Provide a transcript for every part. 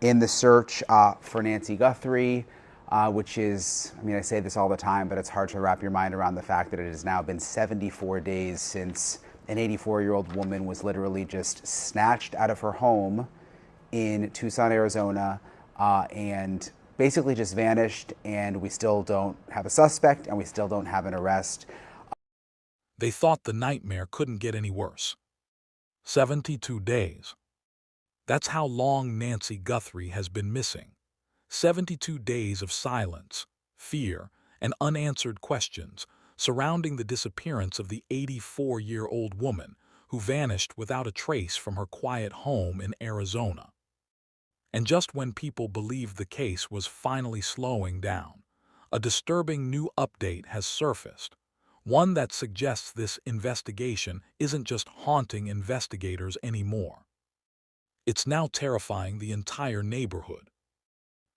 in the search for Nancy Guthrie, which is, I mean, I say this all the time, but it's hard to wrap your mind around the fact that it has now been 74 days since an 84-year-old woman was literally just snatched out of her home in Tucson, Arizona, and basically just vanished, and we still don't have a suspect, and we still don't have an arrest. They thought the nightmare couldn't get any worse. 72 days. That's how long Nancy Guthrie has been missing. 72 days of silence, fear, and unanswered questions surrounding the disappearance of the 84-year-old woman who vanished without a trace from her quiet home in Arizona. And just when people believed the case was finally slowing down, a disturbing new update has surfaced, one that suggests this investigation isn't just haunting investigators anymore. It's now terrifying the entire neighborhood.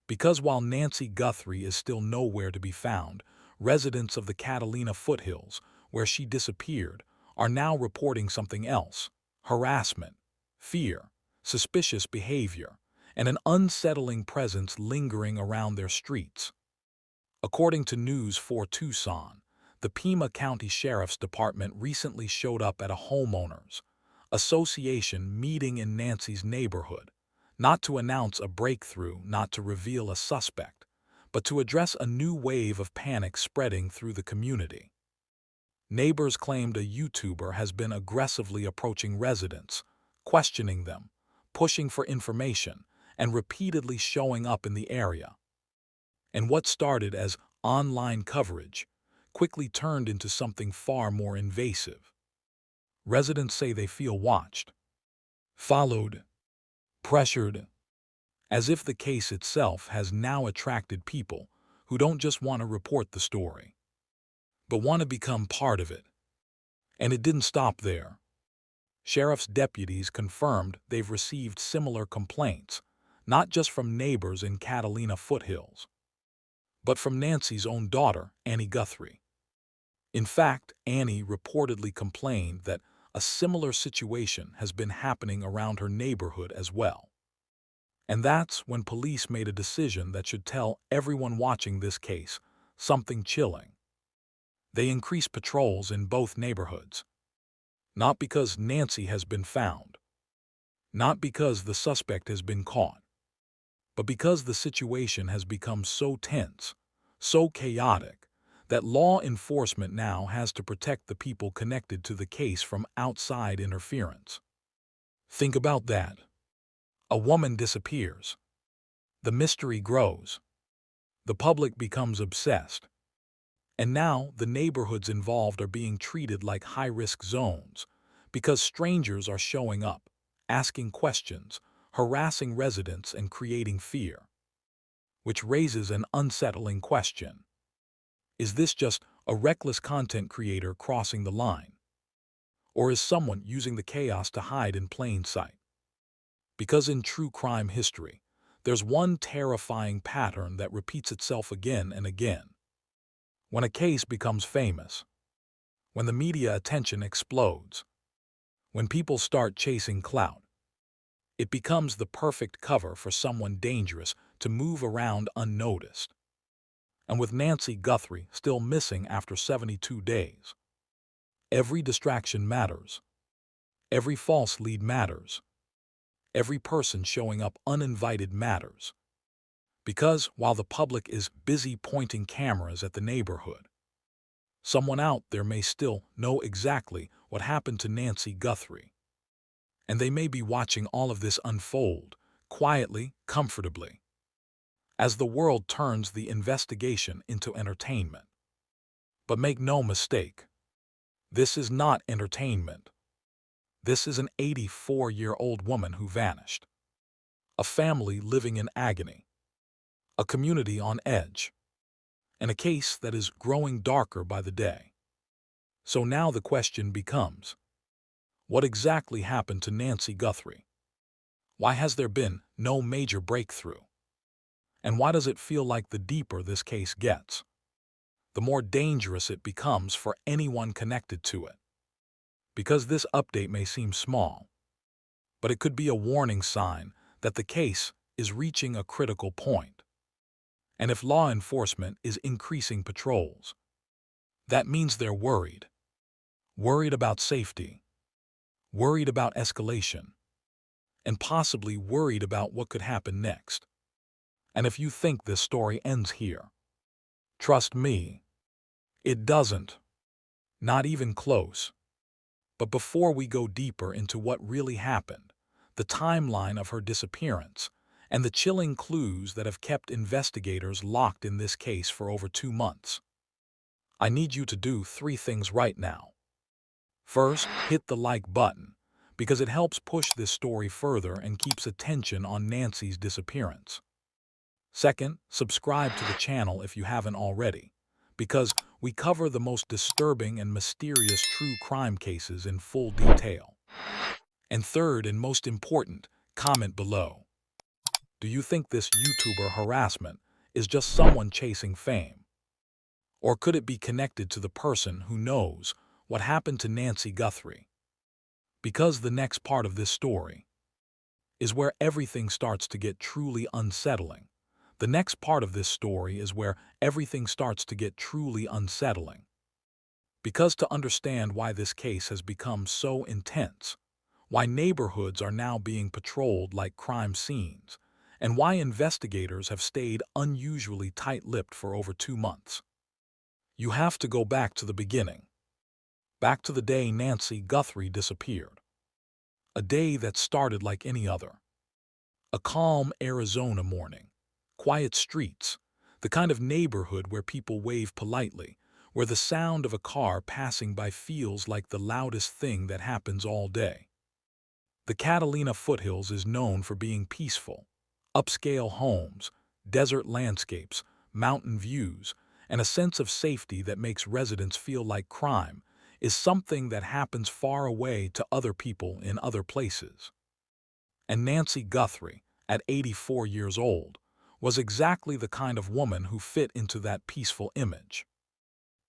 Because while Nancy Guthrie is still nowhere to be found, residents of the Catalina Foothills, where she disappeared, are now reporting something else: harassment, fear, suspicious behavior, and an unsettling presence lingering around their streets. According to News 4 Tucson, the Pima County Sheriff's Department recently showed up at a homeowners association meeting in Nancy's neighborhood, not to announce a breakthrough, not to reveal a suspect, but to address a new wave of panic spreading through the community. Neighbors claimed a YouTuber has been aggressively approaching residents, questioning them, pushing for information, and repeatedly showing up in the area. And what started as online coverage quickly turned into something far more invasive. Residents say they feel watched, followed, pressured, as if the case itself has now attracted people who don't just want to report the story, but want to become part of it. And it didn't stop there. Sheriff's deputies confirmed they've received similar complaints, not just from neighbors in Catalina Foothills, but from Nancy's own daughter, Annie Guthrie. In fact, Annie reportedly complained that a similar situation has been happening around her neighborhood as well. And that's when police made a decision that should tell everyone watching this case something chilling. They increased patrols in both neighborhoods. Not because Nancy has been found, not because the suspect has been caught, but because the situation has become so tense, so chaotic, that law enforcement now has to protect the people connected to the case from outside interference. Think about that. A woman disappears. The mystery grows. The public becomes obsessed. And now the neighborhoods involved are being treated like high-risk zones because strangers are showing up, asking questions, harassing residents, and creating fear. Which raises an unsettling question. Is this just a reckless content creator crossing the line? Or is someone using the chaos to hide in plain sight? Because in true crime history, there's one terrifying pattern that repeats itself again and again. When a case becomes famous, when the media attention explodes, when people start chasing clout, it becomes the perfect cover for someone dangerous to move around unnoticed. And with Nancy Guthrie still missing after 72 days, every distraction matters. Every false lead matters. Every person showing up uninvited matters. Because while the public is busy pointing cameras at the neighborhood, someone out there may still know exactly what happened to Nancy Guthrie. And they may be watching all of this unfold, quietly, comfortably, as the world turns the investigation into entertainment. But make no mistake, this is not entertainment. This is an 84-year-old woman who vanished. A family living in agony. A community on edge. And a case that is growing darker by the day. So now the question becomes, what exactly happened to Nancy Guthrie? Why has there been no major breakthrough? And why does it feel like the deeper this case gets, the more dangerous it becomes for anyone connected to it? Because this update may seem small, but it could be a warning sign that the case is reaching a critical point. And if law enforcement is increasing patrols, that means they're worried. Worried about safety, worried about escalation, and possibly worried about what could happen next. And if you think this story ends here, trust me, it doesn't. Not even close. But before we go deeper into what really happened, the timeline of her disappearance, and the chilling clues that have kept investigators locked in this case for over 2 months, I need you to do 3 things right now. First, hit the like button, because it helps push this story further and keeps attention on Nancy's disappearance. Second, subscribe to the channel if you haven't already, because we cover the most disturbing and mysterious true crime cases in full detail. And third, and most important, comment below. Do you think this YouTuber harassment is just someone chasing fame? Or could it be connected to the person who knows what happened to Nancy Guthrie? Because the next part of this story is where everything starts to get truly unsettling. The next part of this story is where everything starts to get truly unsettling. Because to understand why this case has become so intense, why neighborhoods are now being patrolled like crime scenes, and why investigators have stayed unusually tight-lipped for over 2 months, you have to go back to the beginning. Back to the day Nancy Guthrie disappeared. A day that started like any other. A calm Arizona morning. Quiet streets. The kind of neighborhood where people wave politely, where the sound of a car passing by feels like the loudest thing that happens all day. The Catalina Foothills is known for being peaceful. Upscale homes, desert landscapes, mountain views, and a sense of safety that makes residents feel like crime is something that happens far away to other people in other places. And Nancy Guthrie, at 84 years old, was exactly the kind of woman who fit into that peaceful image.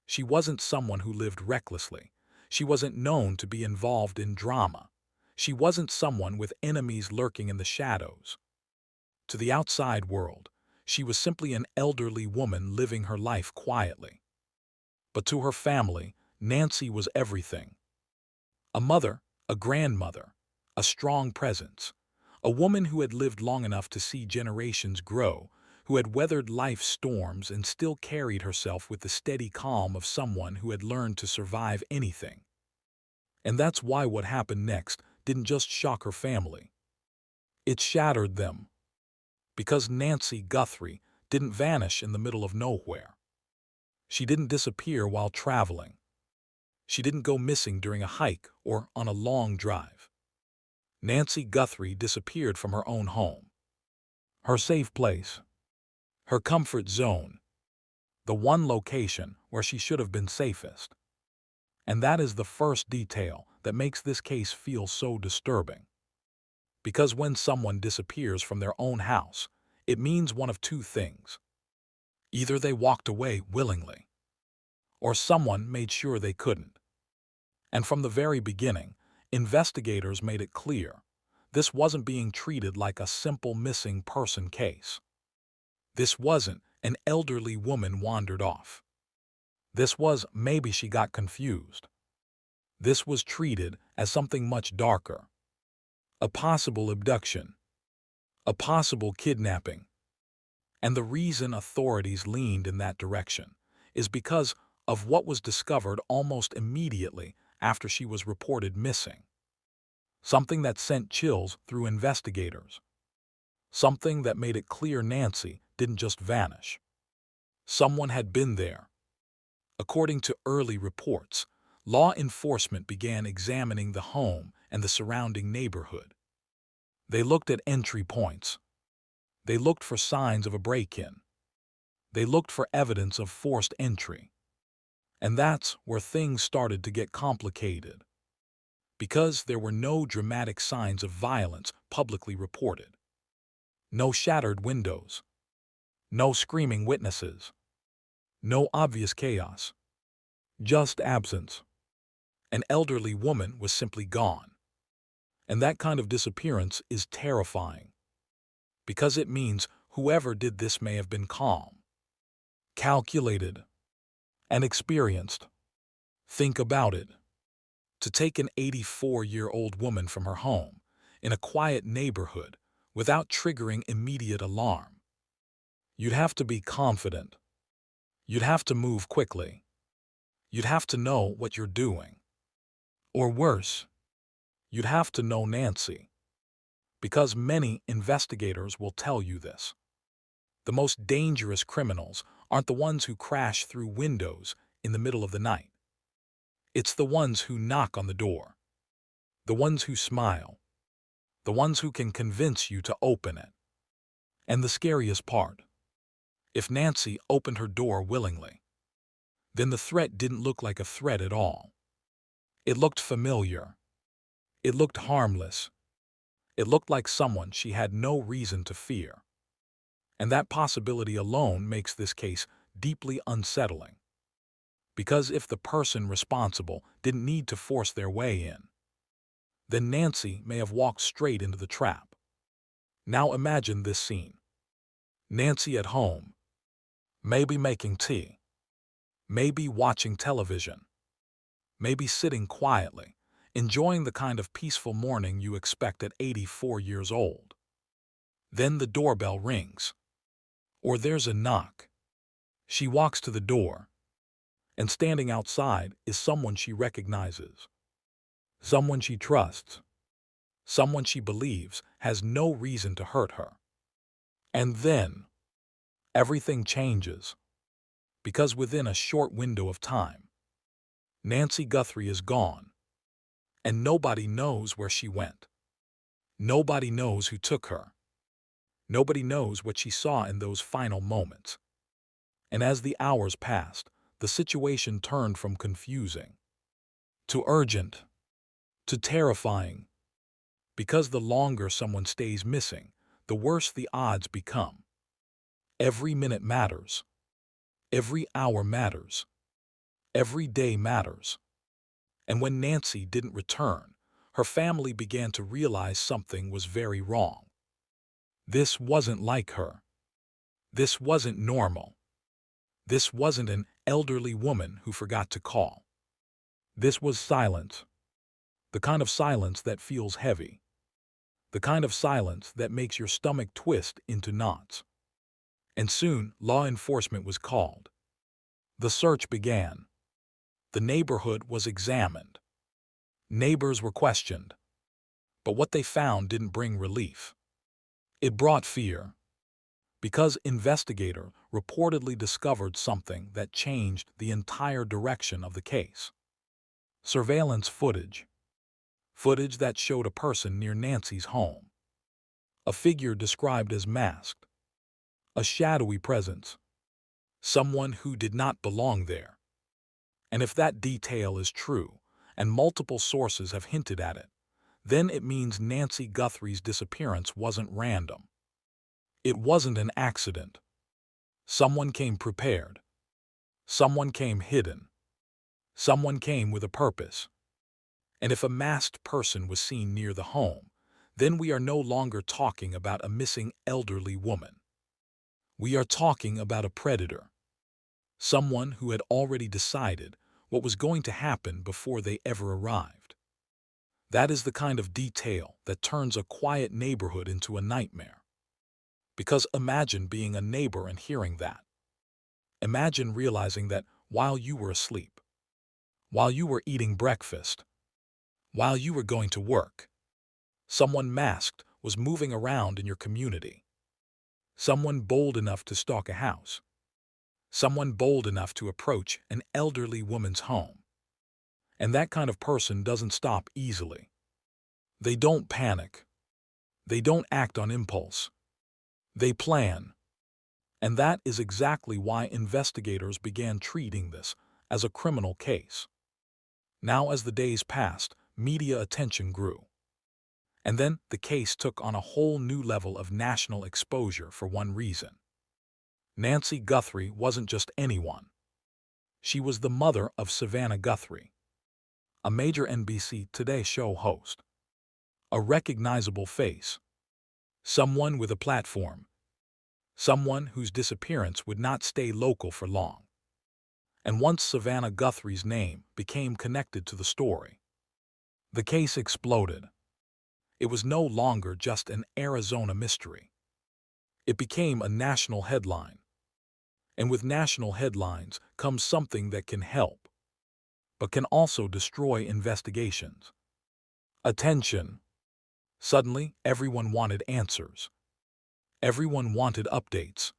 She wasn't someone who lived recklessly. She wasn't known to be involved in drama. She wasn't someone with enemies lurking in the shadows. To the outside world, she was simply an elderly woman living her life quietly. But to her family, Nancy was everything. A mother, a grandmother, a strong presence, a woman who had lived long enough to see generations grow, who had weathered life's storms and still carried herself with the steady calm of someone who had learned to survive anything. And that's why what happened next didn't just shock her family. It shattered them. Because Nancy Guthrie didn't vanish in the middle of nowhere. She didn't disappear while traveling. She didn't go missing during a hike or on a long drive. Nancy Guthrie disappeared from her own home. Her safe place. Her comfort zone. The one location where she should have been safest. And that is the first detail that makes this case feel so disturbing. Because when someone disappears from their own house, it means one of 2 things. Either they walked away willingly, or someone made sure they couldn't. And from the very beginning, investigators made it clear this wasn't being treated like a simple missing person case. This wasn't an elderly woman wandered off. This was maybe she got confused. This was treated as something much darker. A possible abduction. A possible kidnapping. And the reason authorities leaned in that direction is because of what was discovered almost immediately after she was reported missing. Something that sent chills through investigators. Something that made it clear Nancy didn't just vanish. Someone had been there. According to early reports, law enforcement began examining the home and the surrounding neighborhood. They looked at entry points. They looked for signs of a break-in. They looked for evidence of forced entry. And that's where things started to get complicated. Because there were no dramatic signs of violence publicly reported. No shattered windows. No screaming witnesses. No obvious chaos. Just absence. An elderly woman was simply gone. And that kind of disappearance is terrifying. because it means whoever did this may have been calm, calculated, and experienced. Think about it. To take an 84-year-old woman from her home in a quiet neighborhood without triggering immediate alarm. You'd have to be confident. You'd have to move quickly. You'd have to know what you're doing. Or worse, you'd have to know Nancy. Because many investigators will tell you this. The most dangerous criminals aren't the ones who crash through windows in the middle of the night. It's the ones who knock on the door. The ones who smile. The ones who can convince you to open it. And the scariest part, if Nancy opened her door willingly, then the threat didn't look like a threat at all. It looked familiar. It looked harmless. It looked like someone she had no reason to fear. And that possibility alone makes this case deeply unsettling. Because if the person responsible didn't need to force their way in, then Nancy may have walked straight into the trap. Now imagine this scene. Nancy at home, maybe making tea, maybe watching television, maybe sitting quietly, enjoying the kind of peaceful morning you expect at 84 years old. Then the doorbell rings, or there's a knock. She walks to the door, and standing outside is someone she recognizes, someone she trusts, someone she believes has no reason to hurt her. And then, everything changes, because within a short window of time, Nancy Guthrie is gone, and nobody knows where she went. Nobody knows who took her. Nobody knows what she saw in those final moments. And as the hours passed, the situation turned from confusing to urgent to terrifying. Because the longer someone stays missing, the worse the odds become. Every minute matters. Every hour matters. Every day matters. And when Nancy didn't return, her family began to realize something was very wrong. This wasn't like her. This wasn't normal. This wasn't an elderly woman who forgot to call. This was silence. The kind of silence that feels heavy. The kind of silence that makes your stomach twist into knots. And soon, law enforcement was called. The search began. The neighborhood was examined. Neighbors were questioned. But what they found didn't bring relief. It brought fear. Because investigators reportedly discovered something that changed the entire direction of the case. Surveillance footage. Footage that showed a person near Nancy's home. A figure described as masked. A shadowy presence. Someone who did not belong there. And if that detail is true, and multiple sources have hinted at it, then it means Nancy Guthrie's disappearance wasn't random. It wasn't an accident. Someone came prepared. Someone came hidden. Someone came with a purpose. And if a masked person was seen near the home, then we are no longer talking about a missing elderly woman. We are talking about a predator. Someone who had already decided what was going to happen before they ever arrived. That is the kind of detail that turns a quiet neighborhood into a nightmare. Because imagine being a neighbor and hearing that. Imagine realizing that while you were asleep, while you were eating breakfast, while you were going to work, someone masked was moving around in your community. Someone bold enough to stalk a house. Someone bold enough to approach an elderly woman's home. And that kind of person doesn't stop easily. They don't panic. They don't act on impulse. They plan. And that is exactly why investigators began treating this as a criminal case. Now, as the days passed, media attention grew. And then the case took on a whole new level of national exposure for one reason. Nancy Guthrie wasn't just anyone. She was the mother of Savannah Guthrie, a major NBC Today show host. A recognizable face. someone with a platform, someone whose disappearance would not stay local for long. And once Savannah Guthrie's name became connected to the story, the case exploded. It was no longer just an Arizona mystery. It became a national headline. And with national headlines comes something that can help, but can also destroy investigations. Attention. Suddenly, everyone wanted answers. Everyone wanted updates.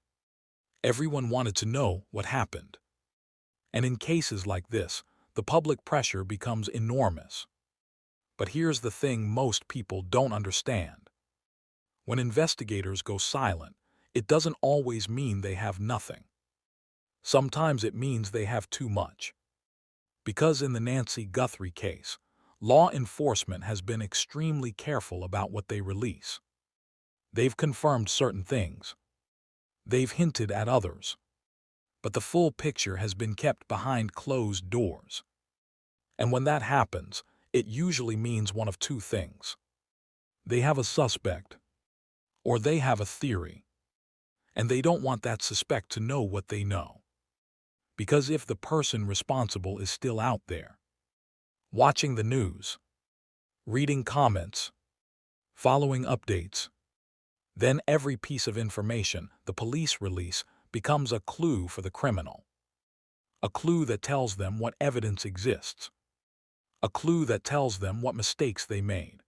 Everyone wanted to know what happened. And in cases like this, the public pressure becomes enormous. But here's the thing most people don't understand. When investigators go silent, it doesn't always mean they have nothing. Sometimes it means they have too much. Because in the Nancy Guthrie case, law enforcement has been extremely careful about what they release. They've confirmed certain things. They've hinted at others. But the full picture has been kept behind closed doors. And when that happens, it usually means one of two things. They have a suspect, or they have a theory, and they don't want that suspect to know what they know. Because if the person responsible is still out there, watching the news, reading comments, following updates, then every piece of information the police release becomes a clue for the criminal. A clue that tells them what evidence exists. A clue that tells them what mistakes they made.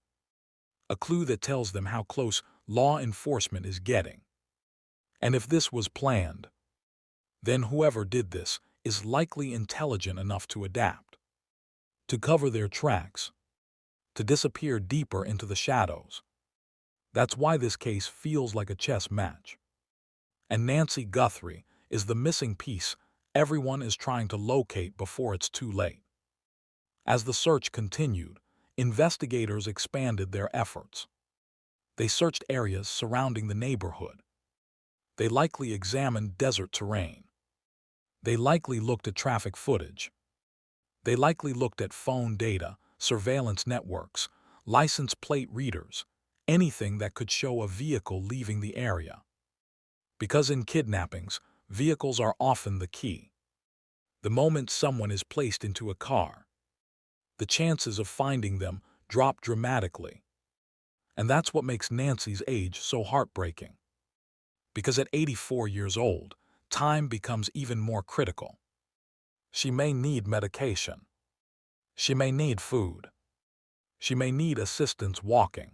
A clue that tells them how close law enforcement is getting. And if this was planned, then whoever did this is likely intelligent enough to adapt, to cover their tracks, to disappear deeper into the shadows. That's why this case feels like a chess match. And Nancy Guthrie is the missing piece everyone is trying to locate before it's too late. As the search continued, investigators expanded their efforts. They searched areas surrounding the neighborhood. They likely examined desert terrain. They likely looked at traffic footage. They likely looked at phone data, surveillance networks, license plate readers, anything that could show a vehicle leaving the area. Because in kidnappings, vehicles are often the key. The moment someone is placed into a car, the chances of finding them drop dramatically. And that's what makes Nancy's age so heartbreaking. Because at 84 years old, time becomes even more critical. She may need medication. She may need food. She may need assistance walking.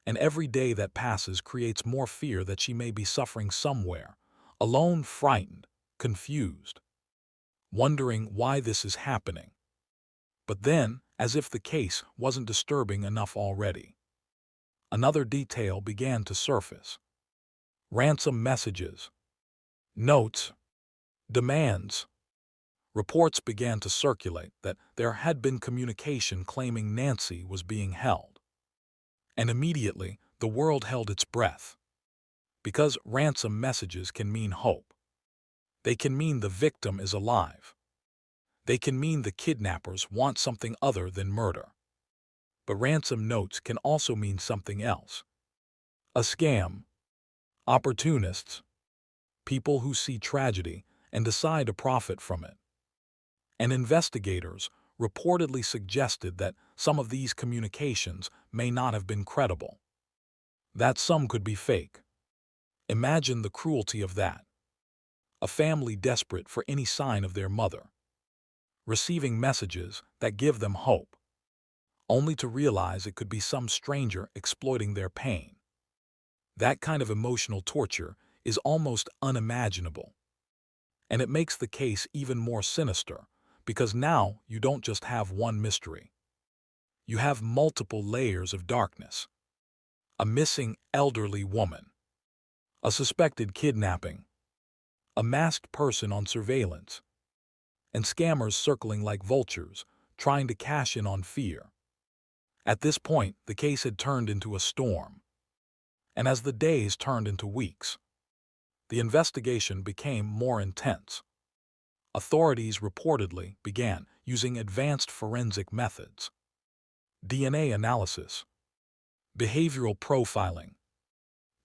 And every day that passes creates more fear that she may be suffering somewhere, alone, frightened, confused, wondering why this is happening. But then, as if the case wasn't disturbing enough already, another detail began to surface. Ransom messages, notes, demands. Reports began to circulate that there had been communication claiming Nancy was being held. And immediately, the world held its breath. Because ransom messages can mean hope. They can mean the victim is alive. They can mean the kidnappers want something other than murder. But ransom notes can also mean something else. A scam. Opportunists. People who see tragedy and decide to profit from it. And investigators reportedly suggested that some of these communications may not have been credible. That some could be fake. Imagine the cruelty of that. A family desperate for any sign of their mother, receiving messages that give them hope, only to realize it could be some stranger exploiting their pain. That kind of emotional torture is almost unimaginable. And it makes the case even more sinister, because now you don't just have one mystery. You have multiple layers of darkness. A missing elderly woman, a suspected kidnapping, a masked person on surveillance, and scammers circling like vultures, trying to cash in on fear. At this point, the case had turned into a storm. And as the days turned into weeks, the investigation became more intense. Authorities reportedly began using advanced forensic methods, DNA analysis, behavioral profiling,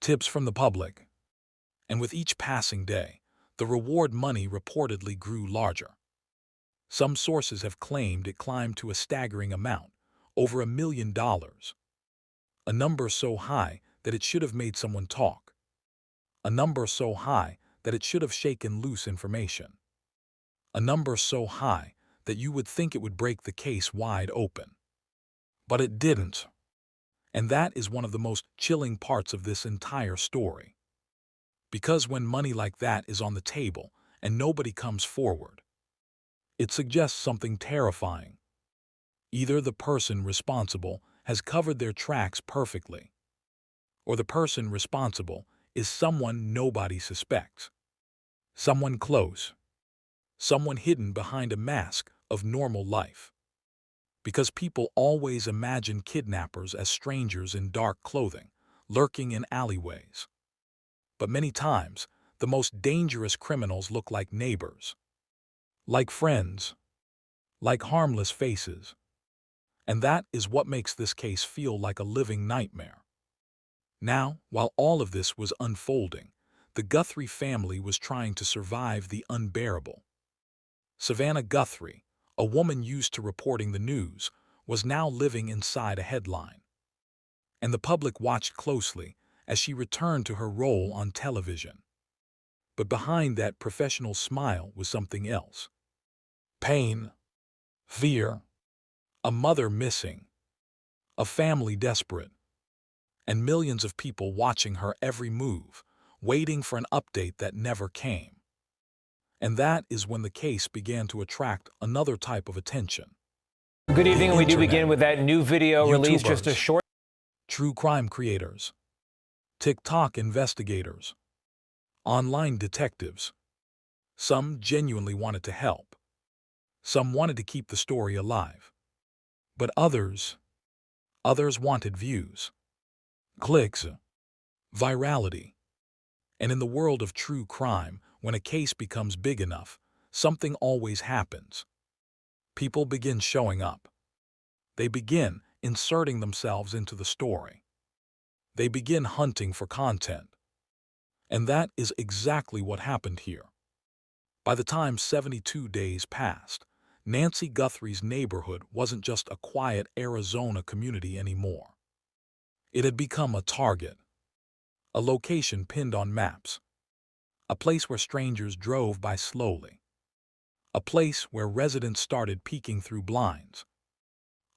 tips from the public. And with each passing day, the reward money reportedly grew larger. Some sources have claimed it climbed to a staggering amount, over $1 million. A number so high that it should have made someone talk. A number so high that it should have shaken loose information. A number so high that you would think it would break the case wide open. But it didn't. And that is one of the most chilling parts of this entire story. Because when money like that is on the table and nobody comes forward, it suggests something terrifying. Either the person responsible has covered their tracks perfectly, or the person responsible is someone nobody suspects. Someone close. Someone hidden behind a mask of normal life. Because people always imagine kidnappers as strangers in dark clothing, lurking in alleyways. But many times, the most dangerous criminals look like neighbors, like friends, like harmless faces. And that is what makes this case feel like a living nightmare. Now, while all of this was unfolding, the Guthrie family was trying to survive the unbearable. Savannah Guthrie, a woman used to reporting the news, was now living inside a headline. And the public watched closely as she returned to her role on television. But behind that professional smile was something else. Pain, fear, a mother missing, a family desperate, and millions of people watching her every move, waiting for an update that never came. And that is when the case began to attract another type of attention. Good evening, and we do Internet, begin with that new video released just a YouTubers, short. True crime creators, TikTok investigators, online detectives. Some genuinely wanted to help. Some wanted to keep the story alive. But others wanted views, clicks, virality. And in the world of true crime, when a case becomes big enough, something always happens. People begin showing up. They begin inserting themselves into the story. They begin hunting for content. And that is exactly what happened here. By the time 72 days passed, Nancy Guthrie's neighborhood wasn't just a quiet Arizona community anymore. It had become a target, a location pinned on maps, a place where strangers drove by slowly, a place where residents started peeking through blinds,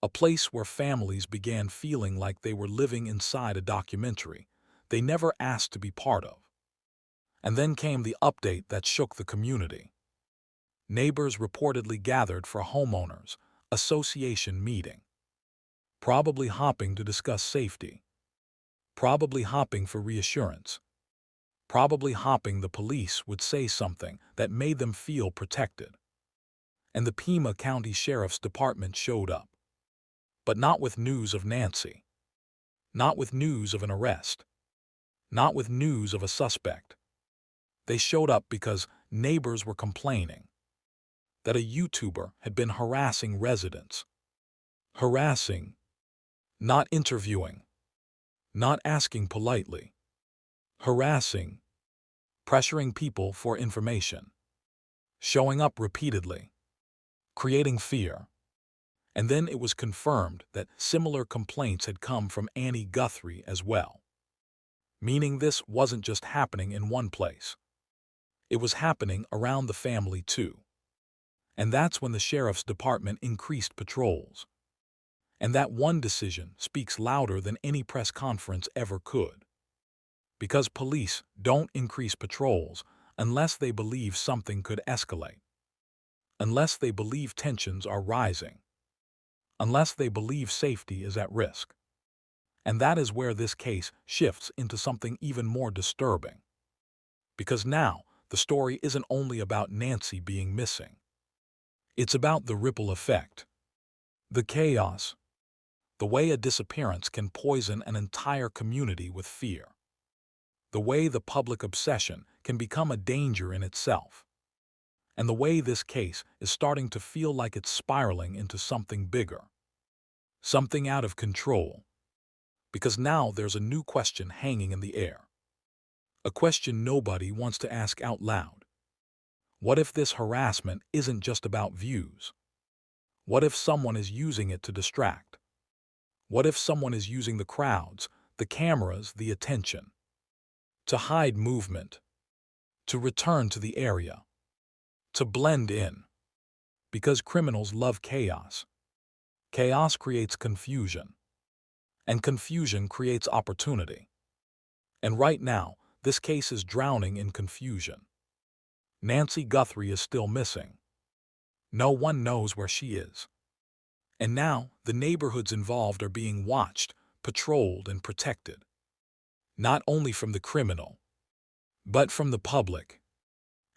a place where families began feeling like they were living inside a documentary they never asked to be part of. And then came the update that shook the community. Neighbors reportedly gathered for a homeowners association meeting, probably hopping to discuss safety, probably hopping for reassurance, probably hoping the police would say something that made them feel protected. And the Pima County Sheriff's Department showed up. But not with news of Nancy, not with news of an arrest, not with news of a suspect. They showed up because neighbors were complaining that a YouTuber had been harassing residents. Harassing, not interviewing, not asking politely. Harassing, pressuring people for information, showing up repeatedly, creating fear. And then it was confirmed that similar complaints had come from Annie Guthrie as well. Meaning this wasn't just happening in one place. It was happening around the family too. And that's when the sheriff's department increased patrols. And that one decision speaks louder than any press conference ever could. Because police don't increase patrols unless they believe something could escalate. Unless they believe tensions are rising. Unless they believe safety is at risk. And that is where this case shifts into something even more disturbing. Because now, the story isn't only about Nancy being missing. It's about the ripple effect. The chaos. The way a disappearance can poison an entire community with fear. The way the public obsession can become a danger in itself. And the way this case is starting to feel like it's spiraling into something bigger. Something out of control. Because now there's a new question hanging in the air. A question nobody wants to ask out loud. What if this harassment isn't just about views? What if someone is using it to distract? What if someone is using the crowds, the cameras, the attention, to hide movement, to return to the area, to blend in? Because criminals love chaos. Chaos creates confusion, and confusion creates opportunity. And right now, this case is drowning in confusion. Nancy Guthrie is still missing. No one knows where she is. And now, the neighborhoods involved are being watched, patrolled, and protected. Not only from the criminal, but from the public.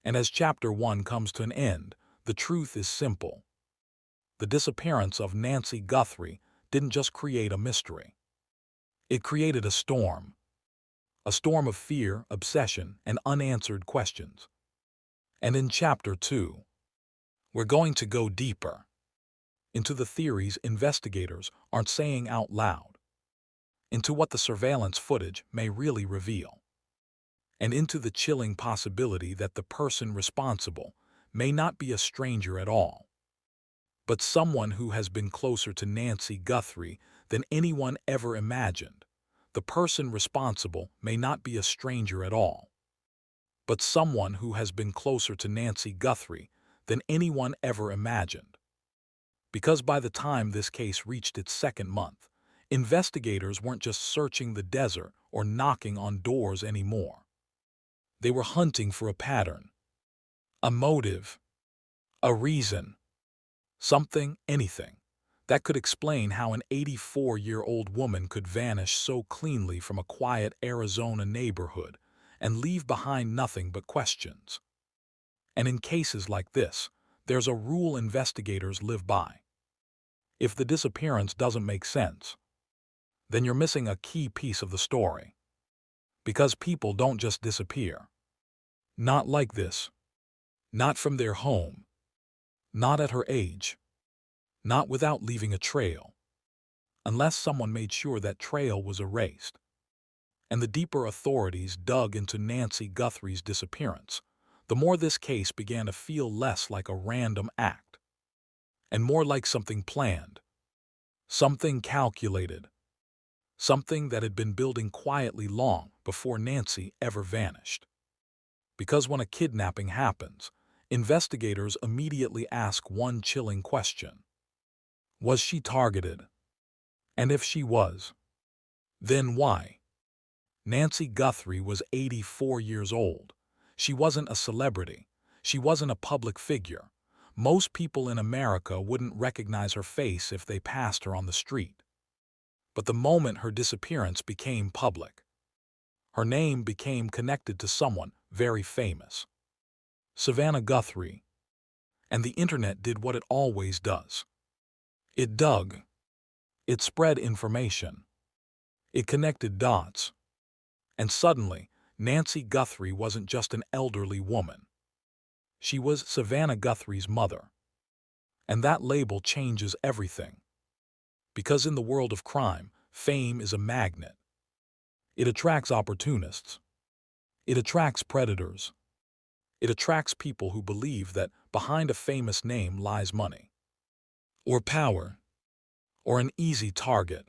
And as Chapter 1 comes to an end, the truth is simple. The disappearance of Nancy Guthrie didn't just create a mystery. It created a storm of fear, obsession, and unanswered questions. And in Chapter 2, we're going to go deeper into the theories investigators aren't saying out loud, into what the surveillance footage may really reveal, and into the chilling possibility that the person responsible may not be a stranger at all, but someone who has been closer to Nancy Guthrie than anyone ever imagined. The person responsible may not be a stranger at all, but someone who has been closer to Nancy Guthrie than anyone ever imagined. Because by the time this case reached its second month, investigators weren't just searching the desert or knocking on doors anymore. They were hunting for a pattern, a motive, a reason, something, anything, that could explain how an 84-year-old woman could vanish so cleanly from a quiet Arizona neighborhood and leave behind nothing but questions. And in cases like this, there's a rule investigators live by. If the disappearance doesn't make sense, then you're missing a key piece of the story. Because people don't just disappear. Not like this. Not from their home. Not at her age. Not without leaving a trail. Unless someone made sure that trail was erased. And the deeper authorities dug into Nancy Guthrie's disappearance, the more this case began to feel less like a random act, and more like something planned, something calculated, something that had been building quietly long before Nancy ever vanished. Because when a kidnapping happens, investigators immediately ask one chilling question. Was she targeted? And if she was, then why? Nancy Guthrie was 84 years old. She wasn't a celebrity. She wasn't a public figure. Most people in America wouldn't recognize her face if they passed her on the street. But the moment her disappearance became public, her name became connected to someone very famous. Savannah Guthrie. And the internet did what it always does. It dug. It spread information. It connected dots. And suddenly, Nancy Guthrie wasn't just an elderly woman. She was Savannah Guthrie's mother. And that label changes everything. Because in the world of crime, fame is a magnet. It attracts opportunists. It attracts predators. It attracts people who believe that behind a famous name lies money, or power, or an easy target.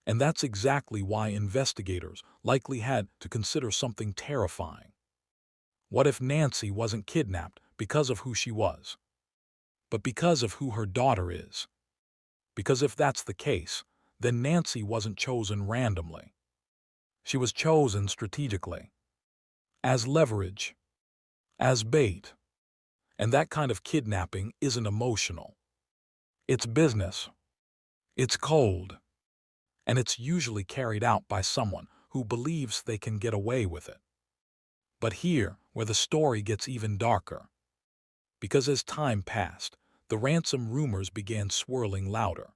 And that's exactly why investigators likely had to consider something terrifying. What if Nancy wasn't kidnapped because of who she was, but because of who her daughter is? Because if that's the case, then Nancy wasn't chosen randomly. She was chosen strategically, as leverage, as bait. And that kind of kidnapping isn't emotional. It's business. It's cold. And it's usually carried out by someone who believes they can get away with it. But here, where the story gets even darker. Because as time passed, the ransom rumors began swirling louder.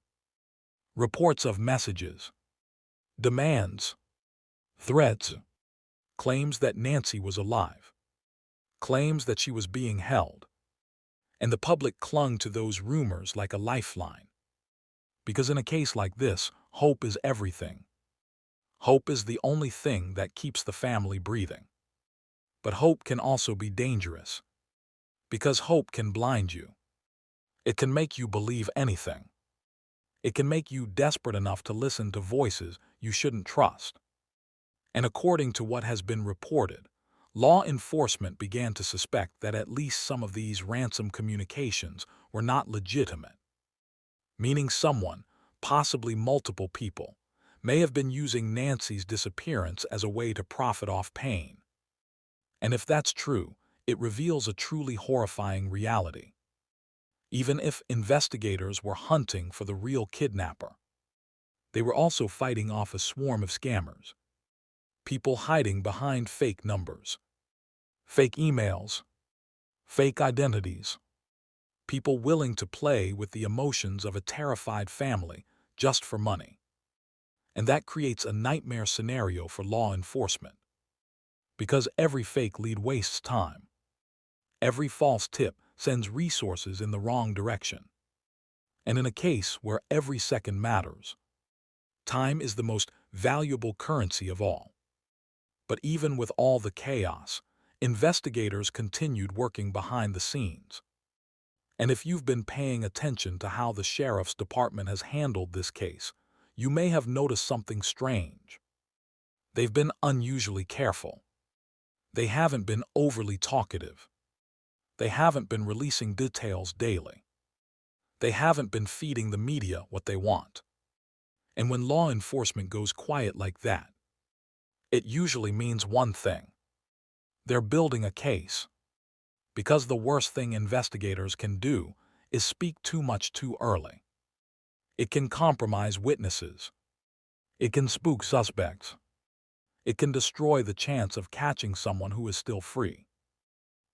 Reports of messages, demands, threats, claims that Nancy was alive, claims that she was being held. And the public clung to those rumors like a lifeline. Because in a case like this, hope is everything. Hope is the only thing that keeps the family breathing. But hope can also be dangerous, because hope can blind you. It can make you believe anything. It can make you desperate enough to listen to voices you shouldn't trust. And according to what has been reported, law enforcement began to suspect that at least some of these ransom communications were not legitimate, meaning someone, possibly multiple people, may have been using Nancy's disappearance as a way to profit off pain. And if that's true, it reveals a truly horrifying reality. Even if investigators were hunting for the real kidnapper, they were also fighting off a swarm of scammers. People hiding behind fake numbers, fake emails, fake identities. People willing to play with the emotions of a terrified family just for money. And that creates a nightmare scenario for law enforcement. Because every fake lead wastes time. Every false tip sends resources in the wrong direction. And in a case where every second matters, time is the most valuable currency of all. But even with all the chaos, investigators continued working behind the scenes. And if you've been paying attention to how the sheriff's department has handled this case, you may have noticed something strange. They've been unusually careful. They haven't been overly talkative. They haven't been releasing details daily. They haven't been feeding the media what they want. And when law enforcement goes quiet like that, it usually means one thing. They're building a case. Because the worst thing investigators can do is speak too much too early. It can compromise witnesses. It can spook suspects. It can destroy the chance of catching someone who is still free.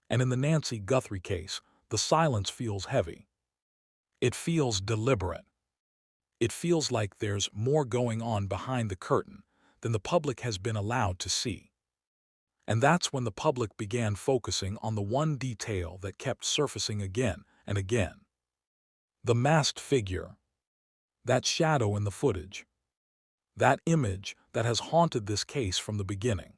And in the Nancy Guthrie case, the silence feels heavy. It feels deliberate. It feels like there's more going on behind the curtain than the public has been allowed to see. And that's when the public began focusing on the one detail that kept surfacing again and again. The masked figure. That shadow in the footage. That image that has haunted this case from the beginning.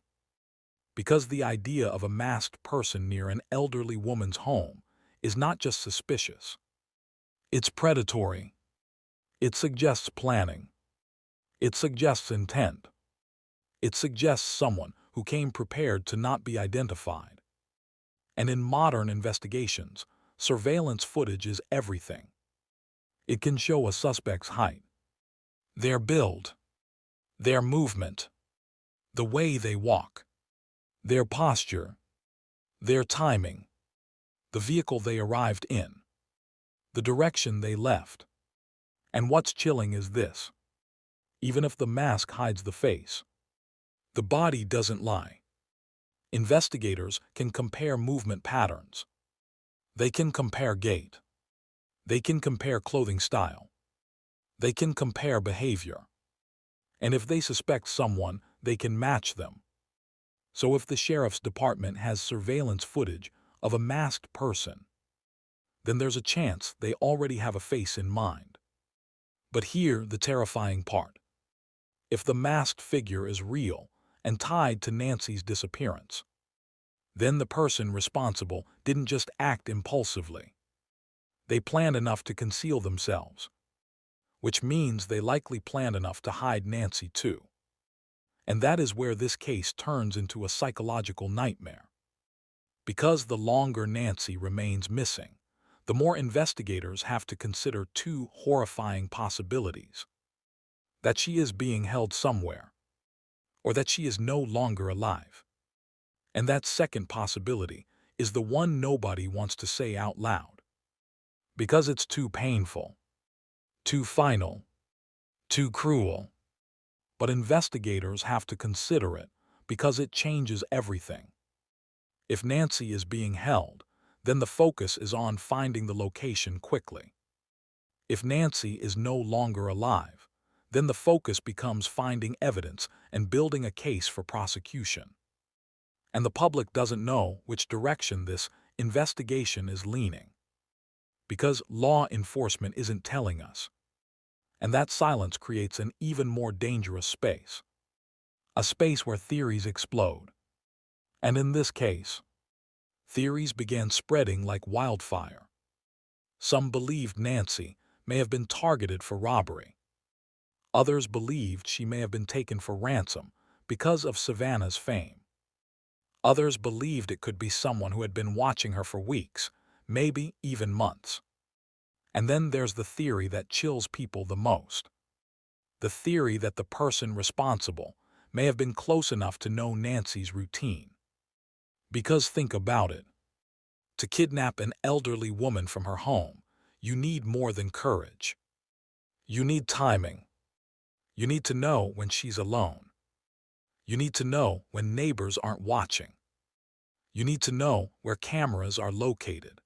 Because the idea of a masked person near an elderly woman's home is not just suspicious. It's predatory. It suggests planning. It suggests intent. It suggests someone who came prepared to not be identified. And in modern investigations, surveillance footage is everything. It can show a suspect's height, their build, their movement, the way they walk, their posture, their timing, the vehicle they arrived in, the direction they left. And what's chilling is this. Even if the mask hides the face, the body doesn't lie. Investigators can compare movement patterns. They can compare gait. They can compare clothing style. They can compare behavior. And if they suspect someone, they can match them. So if the sheriff's department has surveillance footage of a masked person, then there's a chance they already have a face in mind. But here, the terrifying part. If the masked figure is real and tied to Nancy's disappearance, then the person responsible didn't just act impulsively. They planned enough to conceal themselves, which means they likely planned enough to hide Nancy too. And that is where this case turns into a psychological nightmare. Because the longer Nancy remains missing, the more investigators have to consider two horrifying possibilities. That she is being held somewhere, or that she is no longer alive. And that second possibility is the one nobody wants to say out loud. Because it's too painful, too final, too cruel. But investigators have to consider it because it changes everything. If Nancy is being held, then the focus is on finding the location quickly. If Nancy is no longer alive, then the focus becomes finding evidence and building a case for prosecution. And the public doesn't know which direction this investigation is leaning. Because law enforcement isn't telling us. And that silence creates an even more dangerous space. a space where theories explode. And in this case, theories began spreading like wildfire. Some believed Nancy may have been targeted for robbery. Others believed she may have been taken for ransom because of Savannah's fame. Others believed it could be someone who had been watching her for weeks, maybe even months. And then there's the theory that chills people the most. The theory that the person responsible may have been close enough to know Nancy's routine. Because think about it. To kidnap an elderly woman from her home, you need more than courage. You need timing. You need to know when she's alone. You need to know when neighbors aren't watching. You need to know where cameras are located.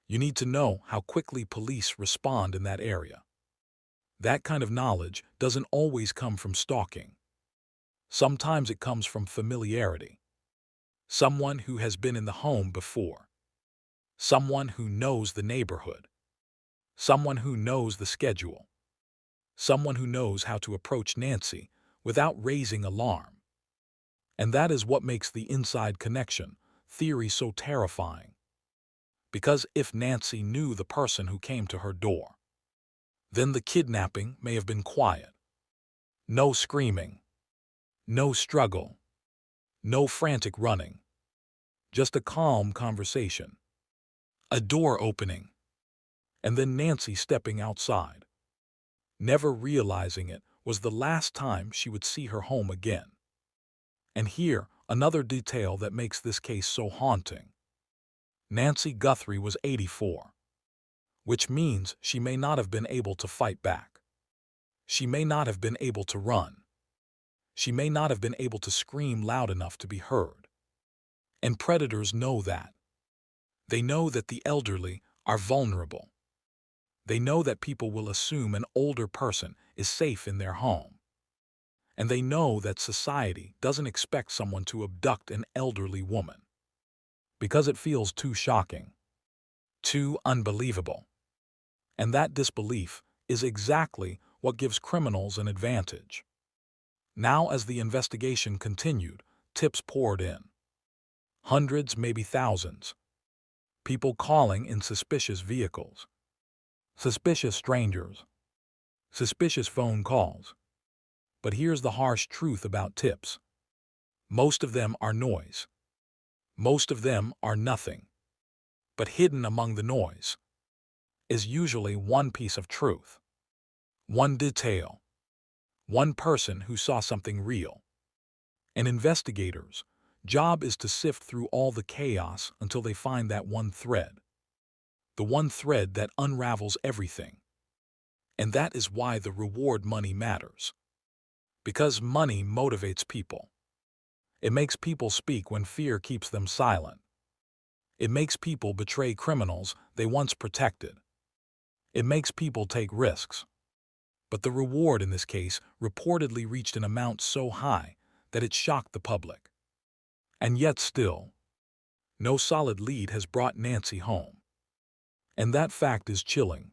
You need to know how quickly police respond in that area. That kind of knowledge doesn't always come from stalking. Sometimes it comes from familiarity. Someone who has been in the home before. Someone who knows the neighborhood. Someone who knows the schedule. Someone who knows how to approach Nancy without raising alarm. And that is what makes the inside connection theory so terrifying. Because if Nancy knew the person who came to her door, then the kidnapping may have been quiet. No screaming. No struggle. No frantic running. Just a calm conversation. A door opening. And then Nancy stepping outside. Never realizing it was the last time she would see her home again. And here, another detail that makes this case so haunting. Nancy Guthrie was 84, which means she may not have been able to fight back. She may not have been able to run. She may not have been able to scream loud enough to be heard. And predators know that. They know that the elderly are vulnerable. They know that people will assume an older person is safe in their home. And they know that society doesn't expect someone to abduct an elderly woman. Because it feels too shocking. Too unbelievable. And that disbelief is exactly what gives criminals an advantage. Now, as the investigation continued, tips poured in. Hundreds, maybe thousands. People calling in suspicious vehicles. Suspicious strangers. Suspicious phone calls. But here's the harsh truth about tips. Most of them are noise. Most of them are nothing. But hidden among the noise is usually one piece of truth. One detail. One person who saw something real. An investigator's job is to sift through all the chaos until they find that one thread. The one thread that unravels everything. And that is why the reward money matters. Because money motivates people. It makes people speak when fear keeps them silent. It makes people betray criminals they once protected. It makes people take risks. But the reward in this case reportedly reached an amount so high that it shocked the public. And yet still, no solid lead has brought Nancy home. And that fact is chilling.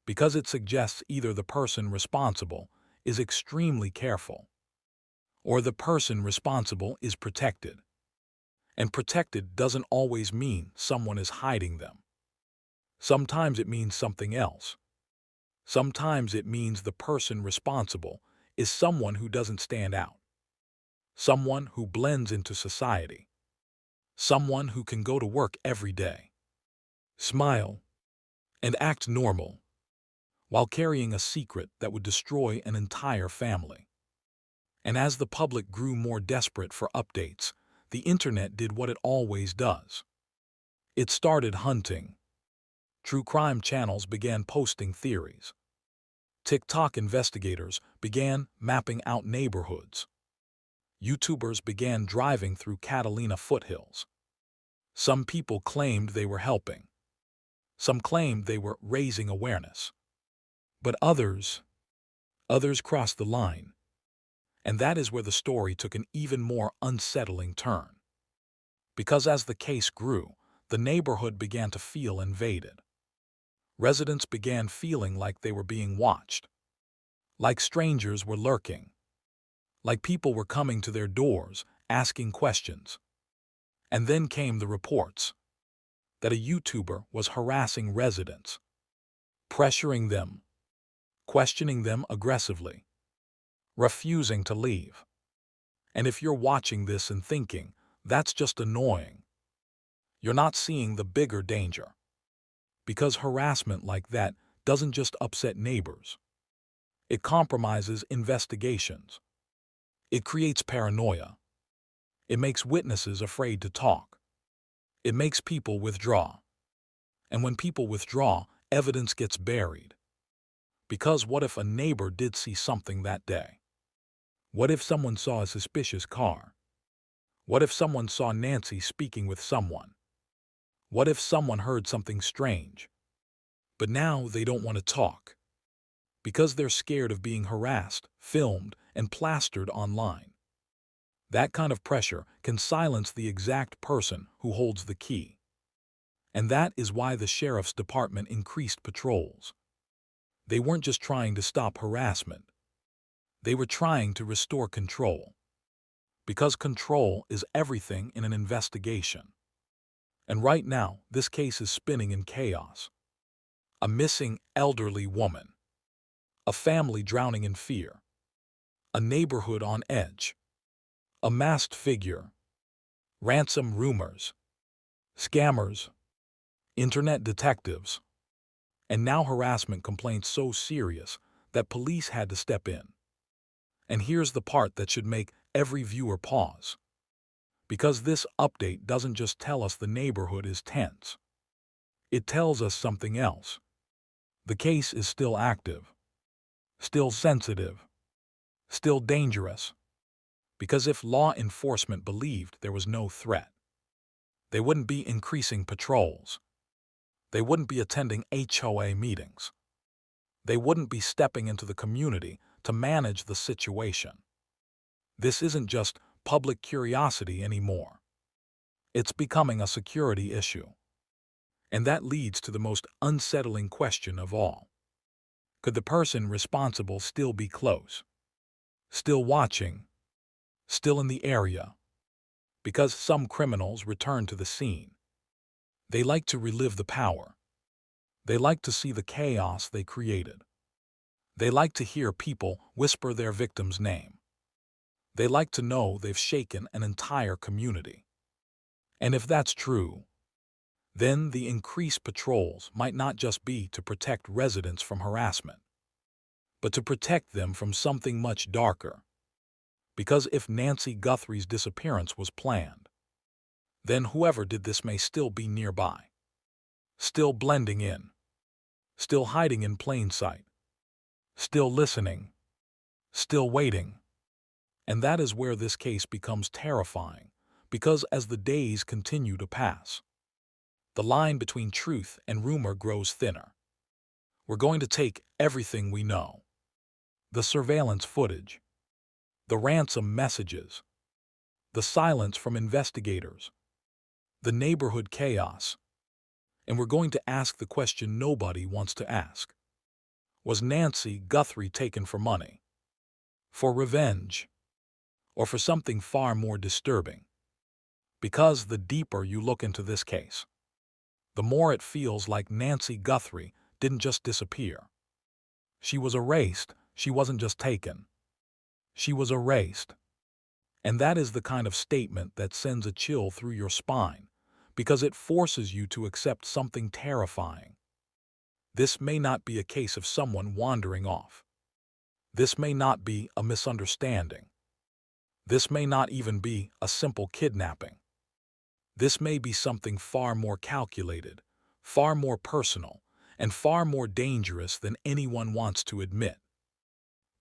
Because it suggests either the person responsible is extremely careful, or the person responsible is protected. And protected doesn't always mean someone is hiding them. Sometimes it means something else. Sometimes it means the person responsible is someone who doesn't stand out. Someone who blends into society. Someone who can go to work every day, smile, and act normal, while carrying a secret that would destroy an entire family. And as the public grew more desperate for updates, the internet did what it always does. It started hunting. True crime channels began posting theories. TikTok investigators began mapping out neighborhoods. YouTubers began driving through Catalina foothills. Some people claimed they were helping. Some claimed they were raising awareness. But others crossed the line. And that is where the story took an even more unsettling turn. Because as the case grew, the neighborhood began to feel invaded. Residents began feeling like they were being watched. Like strangers were lurking. like people were coming to their doors, asking questions. And then came the reports that a YouTuber was harassing residents, pressuring them, questioning them aggressively, refusing to leave. And if you're watching this and thinking, that's just annoying, you're not seeing the bigger danger. Because harassment like that doesn't just upset neighbors. It compromises investigations. It creates paranoia. It makes witnesses afraid to talk. It makes people withdraw. And when people withdraw, evidence gets buried. Because what if a neighbor did see something that day? What if someone saw a suspicious car? What if someone saw Nancy speaking with someone? What if someone heard something strange? But now they don't want to talk. Because they're scared of being harassed, filmed, and plastered online. That kind of pressure can silence the exact person who holds the key. And that is why the sheriff's department increased patrols. They weren't just trying to stop harassment. They were trying to restore control. Because control is everything in an investigation. And right now, this case is spinning in chaos. A missing elderly woman. A family drowning in fear. A neighborhood on edge. A masked figure. Ransom rumors. Scammers. Internet detectives. And now harassment complaints so serious that police had to step in. And here's the part that should make every viewer pause. Because this update doesn't just tell us the neighborhood is tense. It tells us something else. The case is still active. Still sensitive. Still dangerous. Because if law enforcement believed there was no threat, they wouldn't be increasing patrols. They wouldn't be attending HOA meetings. They wouldn't be stepping into the community to manage the situation. This isn't just public curiosity anymore. It's becoming a security issue. And that leads to the most unsettling question of all. Could the person responsible still be close? Still watching? Still in the area? Because some criminals return to the scene. They like to relive the power. They like to see the chaos they created. They like to hear people whisper their victim's name. They like to know they've shaken an entire community. And if that's true, then the increased patrols might not just be to protect residents from harassment, but to protect them from something much darker. Because if Nancy Guthrie's disappearance was planned, then whoever did this may still be nearby, still blending in, still hiding in plain sight, still listening, still waiting. And that is where this case becomes terrifying, because as the days continue to pass, the line between truth and rumor grows thinner. We're going to take everything we know, the surveillance footage, the ransom messages, the silence from investigators, the neighborhood chaos, and we're going to ask the question nobody wants to ask. Was Nancy Guthrie taken for money, for revenge, or for something far more disturbing? Because the deeper you look into this case, the more it feels like Nancy Guthrie didn't just disappear. She was erased. She wasn't just taken. She was erased. And that is the kind of statement that sends a chill through your spine, because it forces you to accept something terrifying. This may not be a case of someone wandering off. This may not be a misunderstanding. This may not even be a simple kidnapping. This may be something far more calculated, far more personal, and far more dangerous than anyone wants to admit.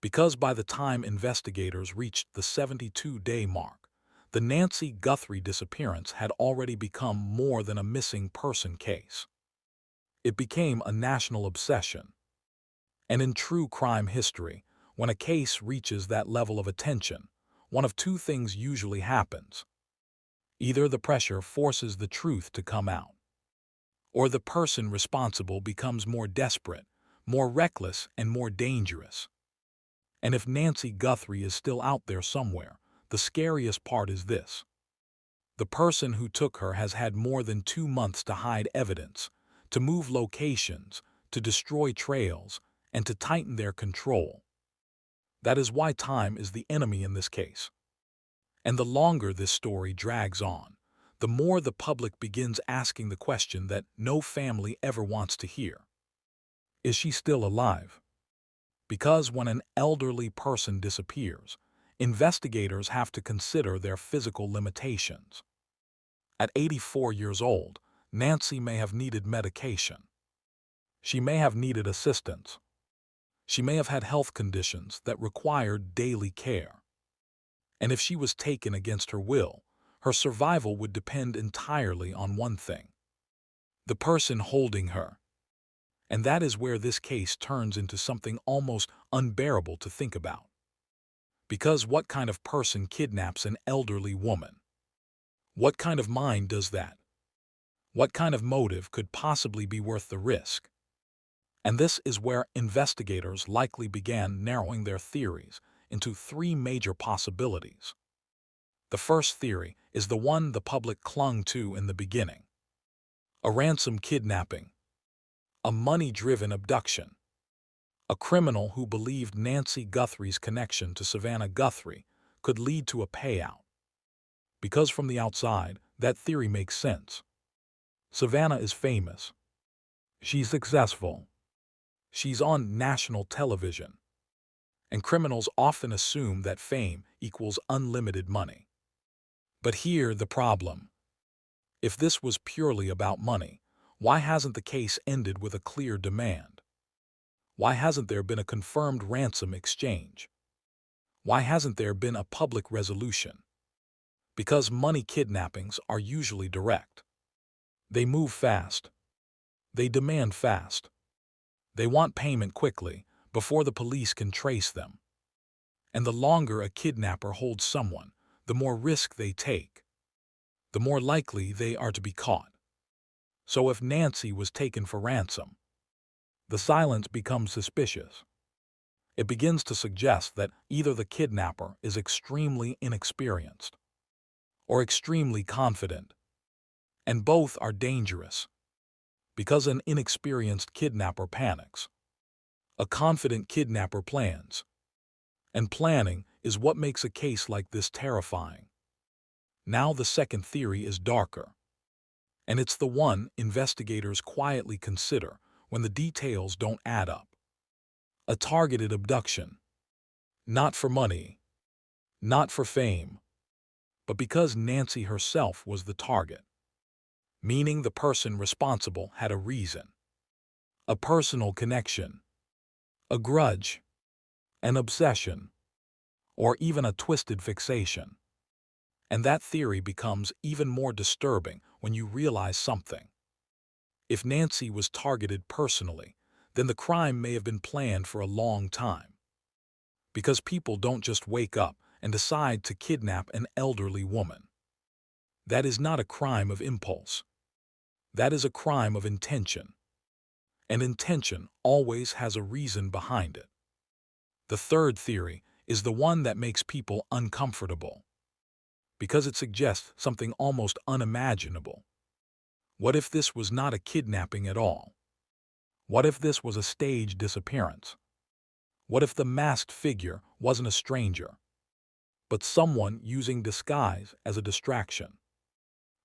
Because by the time investigators reached the 72-day mark, the Nancy Guthrie disappearance had already become more than a missing person case. It became a national obsession. And in true crime history, when a case reaches that level of attention, one of two things usually happens. Either the pressure forces the truth to come out, or the person responsible becomes more desperate, more reckless, and more dangerous. And if Nancy Guthrie is still out there somewhere, the scariest part is this. The person who took her has had more than 2 months to hide evidence, to move locations, to destroy trails, and to tighten their control. That is why time is the enemy in this case. And the longer this story drags on, the more the public begins asking the question that no family ever wants to hear. Is she still alive? Because when an elderly person disappears, investigators have to consider their physical limitations. At 84 years old, Nancy may have needed medication. She may have needed assistance. She may have had health conditions that required daily care. And if she was taken against her will, her survival would depend entirely on one thing: the person holding her. And that is where this case turns into something almost unbearable to think about. Because what kind of person kidnaps an elderly woman? What kind of mind does that? What kind of motive could possibly be worth the risk? And this is where investigators likely began narrowing their theories into 3 major possibilities. The first theory is the one the public clung to in the beginning: a ransom kidnapping, a money-driven abduction, a criminal who believed Nancy Guthrie's connection to Savannah Guthrie could lead to a payout. Because from the outside, that theory makes sense. Savannah is famous. She's successful. She's on national television. And criminals often assume that fame equals unlimited money. But here the problem. If this was purely about money, why hasn't the case ended with a clear demand? Why hasn't there been a confirmed ransom exchange? Why hasn't there been a public resolution? Because money kidnappings are usually direct. They move fast. They demand fast. They want payment quickly, before the police can trace them. And the longer a kidnapper holds someone, the more risk they take, the more likely they are to be caught. So if Nancy was taken for ransom, the silence becomes suspicious. It begins to suggest that either the kidnapper is extremely inexperienced or extremely confident, and both are dangerous. Because an inexperienced kidnapper panics. A confident kidnapper plans. And planning is what makes a case like this terrifying. Now the second theory is darker. And it's the one investigators quietly consider when the details don't add up. A targeted abduction. Not for money. Not for fame. But because Nancy herself was the target. Meaning the person responsible had a reason. A personal connection. A grudge. An obsession. Or even a twisted fixation. And that theory becomes even more disturbing when you realize something. If Nancy was targeted personally, then the crime may have been planned for a long time. Because people don't just wake up and decide to kidnap an elderly woman. That is not a crime of impulse. That is a crime of intention. And intention always has a reason behind it. The third theory is the one that makes people uncomfortable. Because it suggests something almost unimaginable. What if this was not a kidnapping at all? What if this was a staged disappearance? What if the masked figure wasn't a stranger, but someone using disguise as a distraction?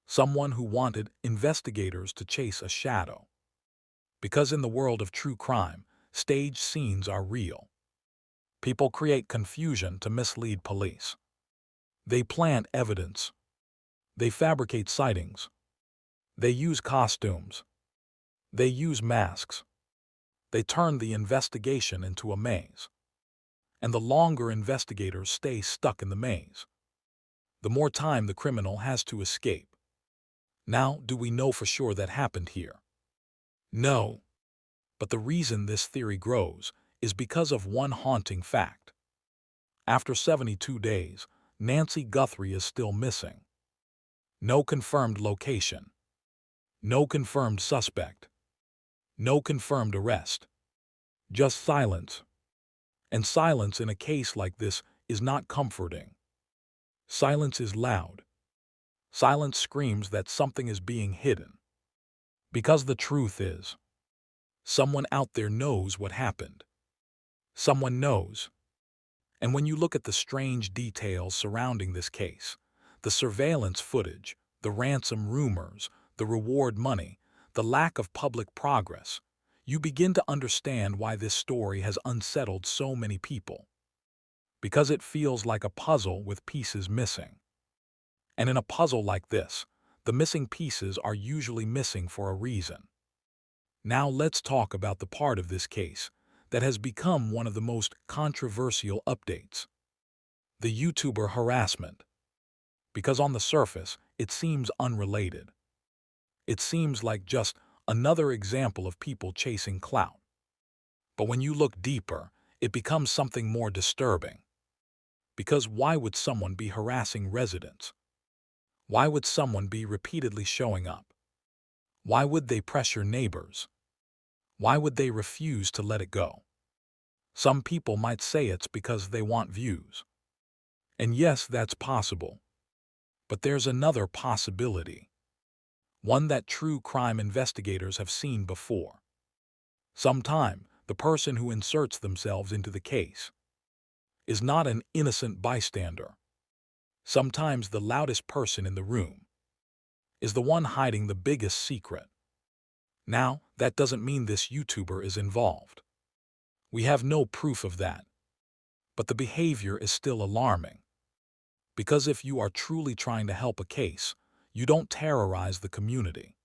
Someone who wanted investigators to chase a shadow. Because in the world of true crime, staged scenes are real. People create confusion to mislead police. They plant evidence. They fabricate sightings. They use costumes. They use masks. They turn the investigation into a maze. And the longer investigators stay stuck in the maze, the more time the criminal has to escape. Now, do we know for sure that happened here? No. But the reason this theory grows is because of one haunting fact. After 72 days, Nancy Guthrie is still missing. No confirmed location. No confirmed suspect. No confirmed arrest. Just silence. And silence in a case like this is not comforting. Silence is loud. Silence screams that something is being hidden. Because the truth is, someone out there knows what happened. Someone knows. And when you look at the strange details surrounding this case, the surveillance footage, the ransom rumors, the reward money, the lack of public progress, you begin to understand why this story has unsettled so many people. Because it feels like a puzzle with pieces missing. And in a puzzle like this, the missing pieces are usually missing for a reason. Now let's talk about the part of this case that has become one of the most controversial updates: the YouTuber harassment. Because on the surface, it seems unrelated. It seems like just another example of people chasing clout. But when you look deeper, it becomes something more disturbing. Because why would someone be harassing residents? Why would someone be repeatedly showing up? Why would they pressure neighbors? Why would they refuse to let it go? Some people might say it's because they want views. And yes, that's possible. But there's another possibility. One that true crime investigators have seen before. Sometime, the person who inserts themselves into the case is not an innocent bystander. Sometimes the loudest person in the room is the one hiding the biggest secret. Now, that doesn't mean this YouTuber is involved. We have no proof of that. But the behavior is still alarming. Because if you are truly trying to help a case, you don't terrorize the community.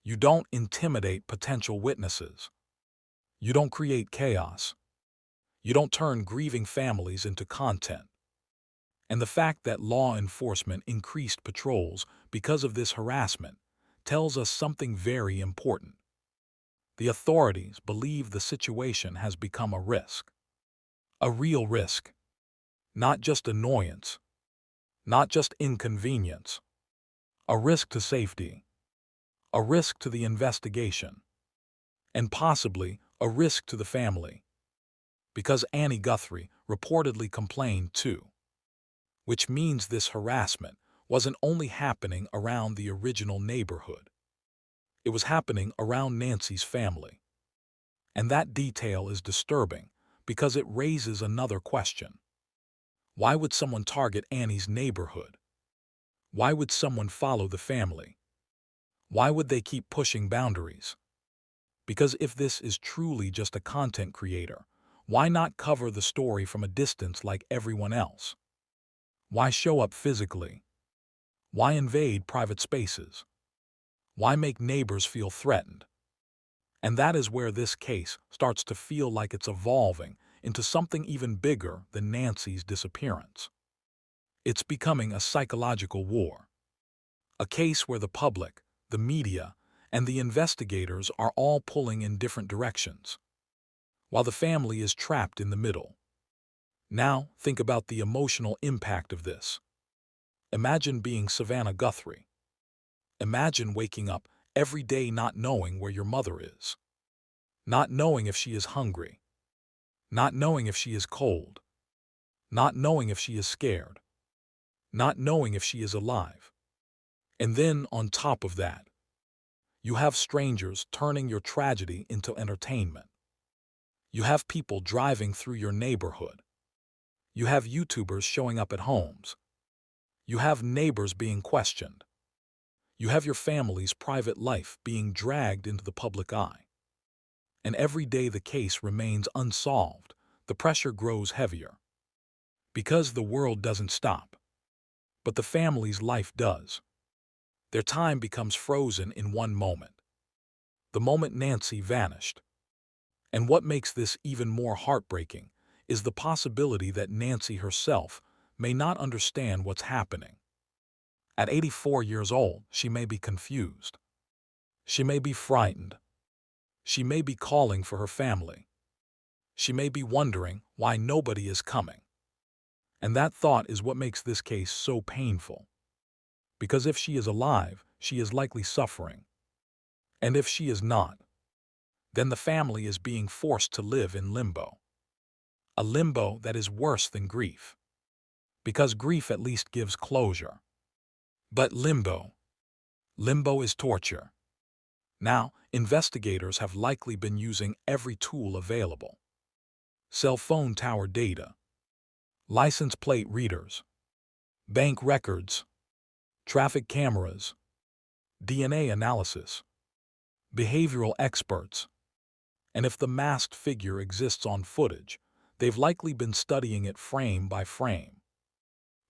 You don't intimidate potential witnesses. You don't create chaos. You don't turn grieving families into content. And the fact that law enforcement increased patrols because of this harassment tells us something very important. The authorities believe the situation has become a risk. A real risk. Not just annoyance. Not just inconvenience. A risk to safety. A risk to the investigation. And possibly a risk to the family. Because Annie Guthrie reportedly complained too. Which means this harassment wasn't only happening around the original neighborhood. It was happening around Nancy's family. And that detail is disturbing because it raises another question. Why would someone target Annie's neighborhood? Why would someone follow the family? Why would they keep pushing boundaries? Because if this is truly just a content creator, why not cover the story from a distance like everyone else? Why show up physically? Why invade private spaces? Why make neighbors feel threatened? And that is where this case starts to feel like it's evolving into something even bigger than Nancy's disappearance. It's becoming a psychological war. A case where the public, the media, and the investigators are all pulling in different directions, while the family is trapped in the middle. Now, think about the emotional impact of this. Imagine being Savannah Guthrie. Imagine waking up every day not knowing where your mother is. Not knowing if she is hungry. Not knowing if she is cold. Not knowing if she is scared. Not knowing if she is alive. And then, on top of that, you have strangers turning your tragedy into entertainment. You have people driving through your neighborhood. You have YouTubers showing up at homes. You have neighbors being questioned. You have your family's private life being dragged into the public eye. And every day the case remains unsolved, the pressure grows heavier. Because the world doesn't stop. But the family's life does. Their time becomes frozen in one moment. The moment Nancy vanished. And what makes this even more heartbreaking is the possibility that Nancy herself may not understand what's happening. At 84 years old, she may be confused. She may be frightened. She may be calling for her family. She may be wondering why nobody is coming. And that thought is what makes this case so painful. Because if she is alive, she is likely suffering. And if she is not, then the family is being forced to live in limbo. a limbo that is worse than grief. Because grief at least gives closure. But limbo is torture. Now, investigators have likely been using every tool available. Cell phone tower data, license plate readers, bank records, traffic cameras, DNA analysis, behavioral experts. And if the masked figure exists on footage, they've likely been studying it frame by frame.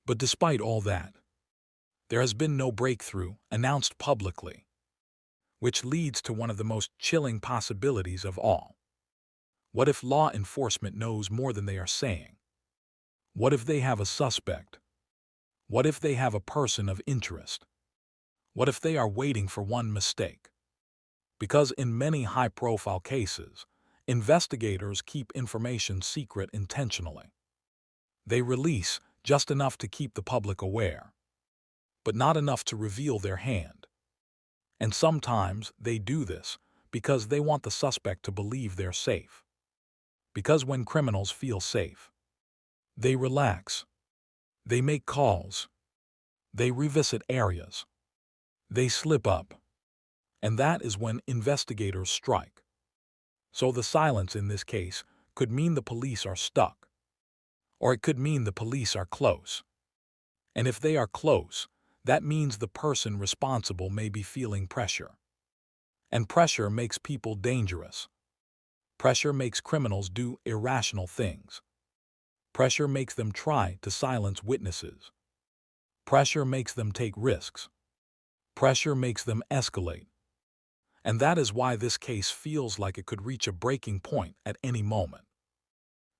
But despite all that, there has been no breakthrough announced publicly, which leads to one of the most chilling possibilities of all. What if law enforcement knows more than they are saying? What if they have a suspect? What if they have a person of interest? What if they are waiting for one mistake? Because in many high-profile cases, investigators keep information secret intentionally. They release just enough to keep the public aware, but not enough to reveal their hand. And sometimes they do this because they want the suspect to believe they're safe. Because when criminals feel safe, they relax. They make calls. They revisit areas. They slip up. And that is when investigators strike. So the silence in this case could mean the police are stuck. Or it could mean the police are close. And if they are close, that means the person responsible may be feeling pressure. And pressure makes people dangerous. Pressure makes criminals do irrational things. Pressure makes them try to silence witnesses. Pressure makes them take risks. Pressure makes them escalate. And that is why this case feels like it could reach a breaking point at any moment.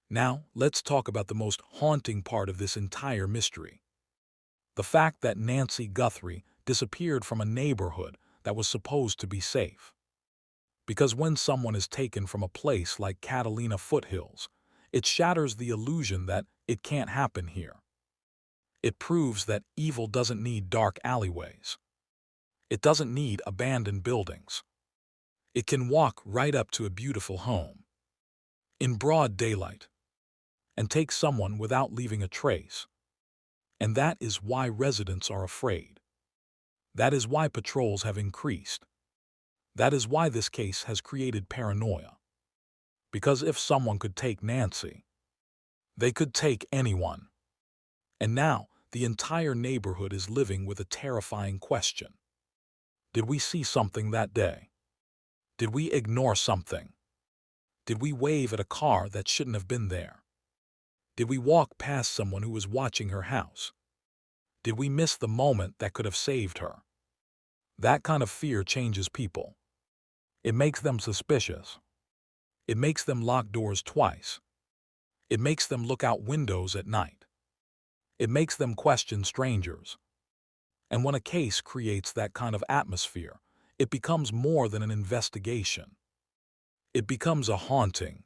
Now, let's talk about the most haunting part of this entire mystery. The fact that Nancy Guthrie disappeared from a neighborhood that was supposed to be safe. Because when someone is taken from a place like Catalina Foothills, it shatters the illusion that it can't happen here. It proves that evil doesn't need dark alleyways. It doesn't need abandoned buildings. It can walk right up to a beautiful home, in broad daylight, and take someone without leaving a trace. And that is why residents are afraid. That is why patrols have increased. That is why this case has created paranoia. Because if someone could take Nancy, they could take anyone. And now, the entire neighborhood is living with a terrifying question. Did we see something that day? Did we ignore something? Did we wave at a car that shouldn't have been there? Did we walk past someone who was watching her house? Did we miss the moment that could have saved her? That kind of fear changes people. It makes them suspicious. It makes them lock doors twice. It makes them look out windows at night. It makes them question strangers. And when a case creates that kind of atmosphere, it becomes more than an investigation. It becomes a haunting,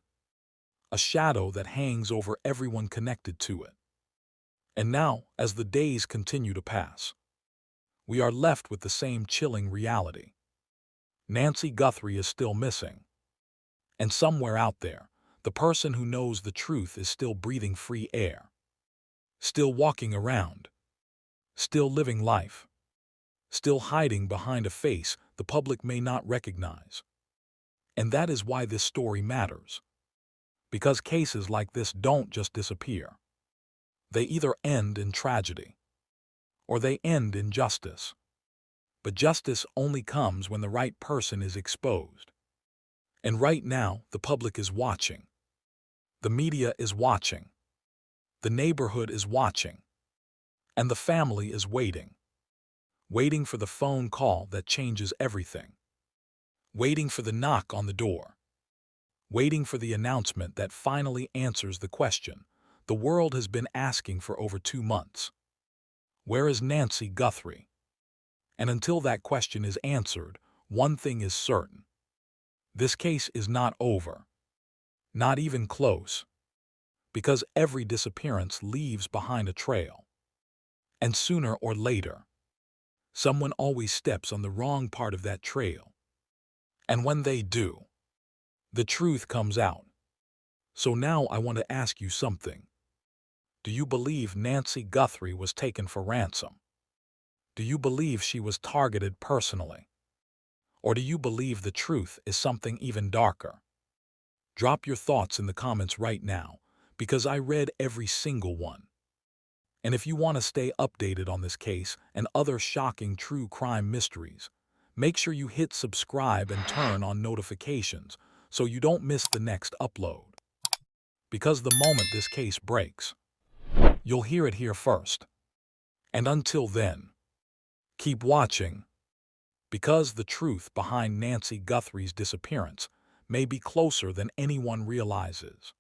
a shadow that hangs over everyone connected to it. And now, as the days continue to pass, we are left with the same chilling reality. Nancy Guthrie is still missing. And somewhere out there, the person who knows the truth is still breathing free air, still walking around, still living life, still hiding behind a face the public may not recognize. And that is why this story matters. Because cases like this don't just disappear. They either end in tragedy, or they end in justice. But justice only comes when the right person is exposed. And right now, the public is watching. The media is watching. The neighborhood is watching. And the family is waiting. Waiting for the phone call that changes everything. Waiting for the knock on the door. Waiting for the announcement that finally answers the question the world has been asking for over 2 months. Where is Nancy Guthrie? And until that question is answered, one thing is certain. This case is not over. Not even close. Because every disappearance leaves behind a trail. And sooner or later, someone always steps on the wrong part of that trail. And when they do, the truth comes out. So now I want to ask you something. Do you believe Nancy Guthrie was taken for ransom? Do you believe she was targeted personally? Or do you believe the truth is something even darker? Drop your thoughts in the comments right now, because I read every single one. And if you want to stay updated on this case and other shocking true crime mysteries, make sure you hit subscribe and turn on notifications so you don't miss the next upload. Because the moment this case breaks, you'll hear it here first. And until then, keep watching, because the truth behind Nancy Guthrie's disappearance may be closer than anyone realizes.